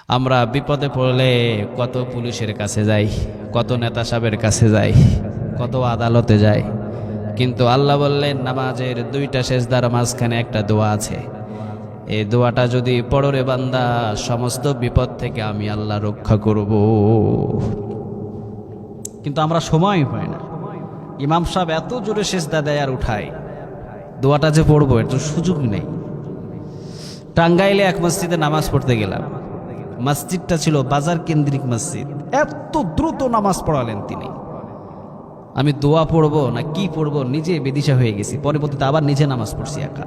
আমরা বিপদে পড়লে কত পুলিশের কাছে যাই, কত নেতা সাহেবের কাছে যাই, কত আদালতে যাই, কিন্তু আল্লাহ বললেন নামাজের দুইটা সেজদার মাঝখানে একটা দোয়া আছে। এই দোয়াটা যদি পড়ো রে বান্দা, সমস্ত বিপদ থেকে আমি আল্লাহ রক্ষা করব। কিন্তু আমরা সময় পাই না। ইমাম সাহেব এত জোরে সেজদা দেয় আর উঠায়, দোয়াটা যে পড়বো এর তো সুযোগ নেই। টাঙ্গাইলে এক মসজিদে নামাজ পড়তে গেলাম। মসজিদটা ছিল বাজার কেন্দ্রিক মসজিদ। এত দ্রুত নামাজ পড়ালেন তিনি, আমি দোয়া পড়বো না কি পড়বো নিজে বেদিশা হয়ে গেছি। পরবর্তীতে আবার নিজে নামাজ পড়ছি একা।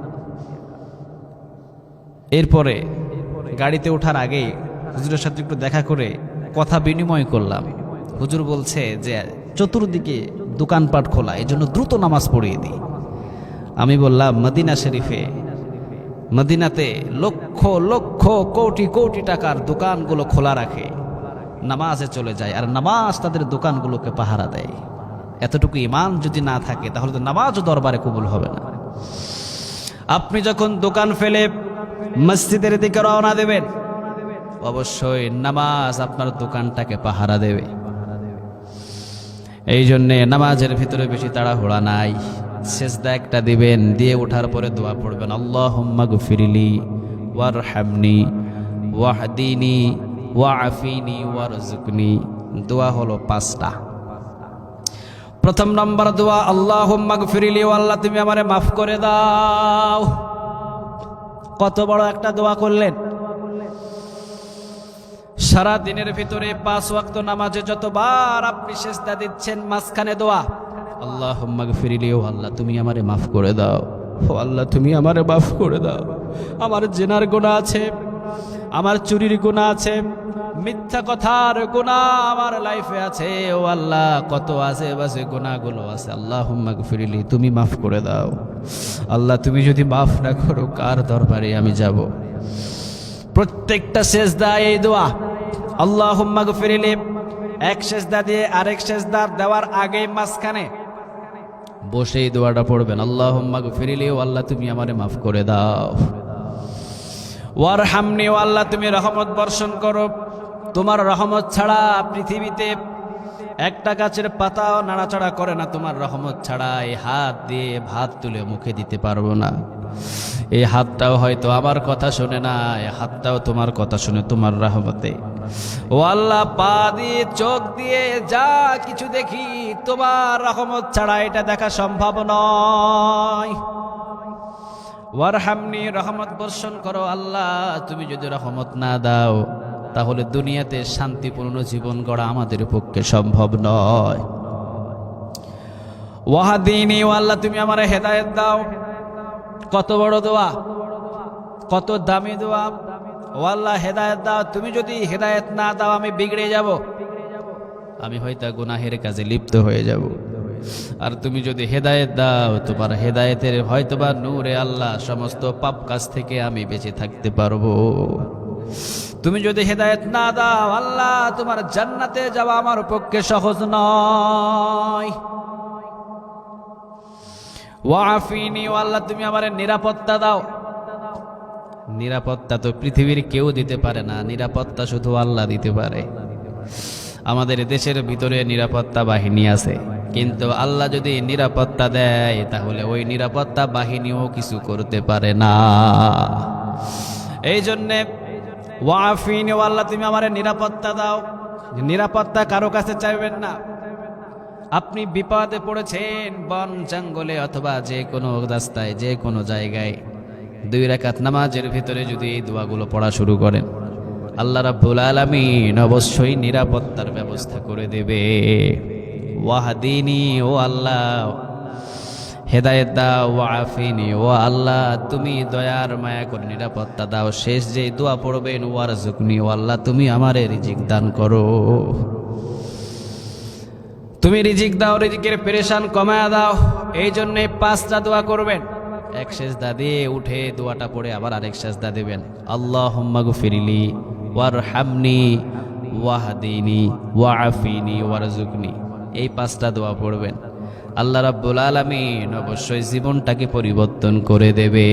এরপরে গাড়িতে ওঠার আগেই হুজুরের সাথে একটু দেখা করে কথা বিনিময় করলাম। হুজুর বলছে যে চতুর্দিকে দোকানপাট খোলা, এই জন্য দ্রুত নামাজ পড়িয়ে দিই। আমি বললাম মদিনা শরীফে, মদিনাতে লক্ষ লক্ষ কোটি কোটি টাকার দোকানগুলো খোলা রাখে, নামাজে চলে যায়, আর নামাজ তাদের দোকানগুলোকে পাহারা দেয়। এতটুকু ঈমান যদি না থাকে তাহলে তো নামাজও দরবারে কবুল হবে না। আপনি যখন দোকান ফেলে মসজিদের দিকে রওনা দেবেন, অবশ্যই নামাজ আপনার দোকানটাকে পাহারা দেবে। এই জন্যে নামাজের ভিতরে বেশি তাড়াহুড়া নাই। সেজদা একটা দিবেন, দিয়ে ওঠার পরে দোয়া পড়বেন, আল্লাহুম্মা গফিরলি ওয়ারহামনি ওয়াহদিনি ওয়াআফিনি ওয়ারযুকনি। দোয়া হলো 5টা। প্রথম নম্বর দোয়া, আল্লাহুম্মা গফিরলি, ও আল্লাহ তুমি আমারে মাফ করে দাও। কত বড় একটা দোয়া করলেন। সারা দিনের ভিতরে 5 ওয়াক্ত নামাজে যতবার আপনি সেজদা দিচ্ছেন, মাঝখানে দোয়া, আল্লাহুম্মা গফিরলি, ও আল্লাহ তুমি আমারে মাফ করে দাও। ও আল্লাহ তুমি আমারে মাফ করে দাও। আমার জিনার গুনাহ আছে, আমার চুরির গুনাহ আছে, মিথ্যা কথার গুনাহ আমার লাইফে আছে। ও আল্লাহ কত আছে বাসে গুনাহগুলো আছে, আল্লাহুম্মা গফিরলি, তুমি মাফ করে দাও। আল্লাহ তুমি যদি মাফ না করো কার দরবারে আমি যাব? প্রত্যেকটা সেজদা এই দোয়া, আল্লাহুম্মা গফিরলি। এক সেজদা দিয়ে আরেক সেজদা দেওয়ার আগে মাঝখানে বসে এই দোয়াটা পড়বেন, আল্লাহুম্মা গফিরলি, ও আল্লাহ তুমি আমারে মাফ করে দাও। ওয়ারহামনি, ও আল্লাহ তুমি রহমত বর্ষণ করো। তোমার রহমত ছাড়া পৃথিবীতে একটা গাছের পাতাও নাড়াচাড়া করে না। তোমার রহমত ছাড়া এই হাত দিয়ে ভাত তুলে মুখে দিতে পারবো না। এই হাতটাও হয়তো আমার কথা শুনে না, এই হাতটাও তোমার কথা শুনে তোমার রহমতে। ও আল্লাহ পা দিয়ে চোখ দিয়ে যা কিছু দেখি তোমার রহমত ছাড়া এটা দেখা সম্ভব নয়। ওয়ারহামনি, রহমত বর্ষণ করো। আল্লাহ তুমি যদি রহমত না দাও তাহলে দুনিয়াতে শান্তিপূর্ণ জীবন গড়া আমাদের পক্ষে সম্ভব নয়। ওয়াহদিনি, ও আল্লাহ তুমি আমারে হেদায়েত দাও। কত বড় দোয়া, কত দামি দোয়া। ও আল্লাহ হেদায়েত দাও। তুমি যদি হেদায়েত না দাও আমি বিগড়ে যাব, আমি হয়তো গুনাহের কাজে লিপ্ত হয়ে যাব। আর তুমি যদি হেদায়েত দাও, তোমার হেদায়েতের হয়তোবা নূরে আল্লাহ সমস্ত পাপ কাজ থেকে আমি বেঁচে থাকতে পারবো। তুমি যদি হেদায়েত না দাও আল্লাহ, তোমার জান্নাতে যাওয়া আমার পক্ষে সহজ নয়। ওয়াফিনি, ও আল্লাহ তুমি আমারে নিরাপত্তা দাও। নিরাপত্তা তো পৃথিবীর কেউ দিতে পারে না, নিরাপত্তা শুধু আল্লাহ দিতে পারে। আমাদের দেশের ভিতরে নিরাপত্তা বাহিনী আছে, কিন্তু আল্লাহ যদি নিরাপত্তা দেয় তাহলে ওই নিরাপত্তা বাহিনীও কিছু করতে পারে না। এই জন্যে ওয়াফিনি, ও আল্লাহ তুমি আমারে নিরাপত্তা দাও। নিরাপত্তা কারো কাছে চাইবেন না। আপনি বিপদে পড়েছেন বন জঙ্গলে অথবা যে কোনো রাস্তায়, যে কোনো জায়গায়, 2 রাকাত নামাজের ভিতরে যদি এই দোয়াগুলো পড়া শুরু করেন, আল্লাহ রাব্বুল আলামিন অবশ্যই নিরাপত্তার ব্যবস্থা করে দেবে। ওয়াহদিনি, ও আল্লাহ হেদায়েত দাও। ওয়াফিনি, ও আল্লাহ তুমি দয়ার মায়া করে নিরাপত্তা দাও। শেষ যে দোয়া পড়বেন, ওয়ারযুকনি, ও আল্লাহ তুমি আমারে রিজিক দান করো। তুমি রিজিক দাও, রিজিকের পেরেশান কমায়া দাও। এই জন্য 5টা দোয়া করবেন। এক সেজদা দিয়ে উঠে দোয়াটা পড়ে আবার আরেক সেজদা দিবেন, আল্লাহুম্মা গফিরলি ওয়ারহামনি ওয়াহদিনি ওয়াআফিনি ওয়ারযুকনি। এই 5টা দোয়া পড়বেন, আল্লাহ রাব্বুল আলামিন অবশ্যই জীবনটাকে পরিবর্তন করে দেবে।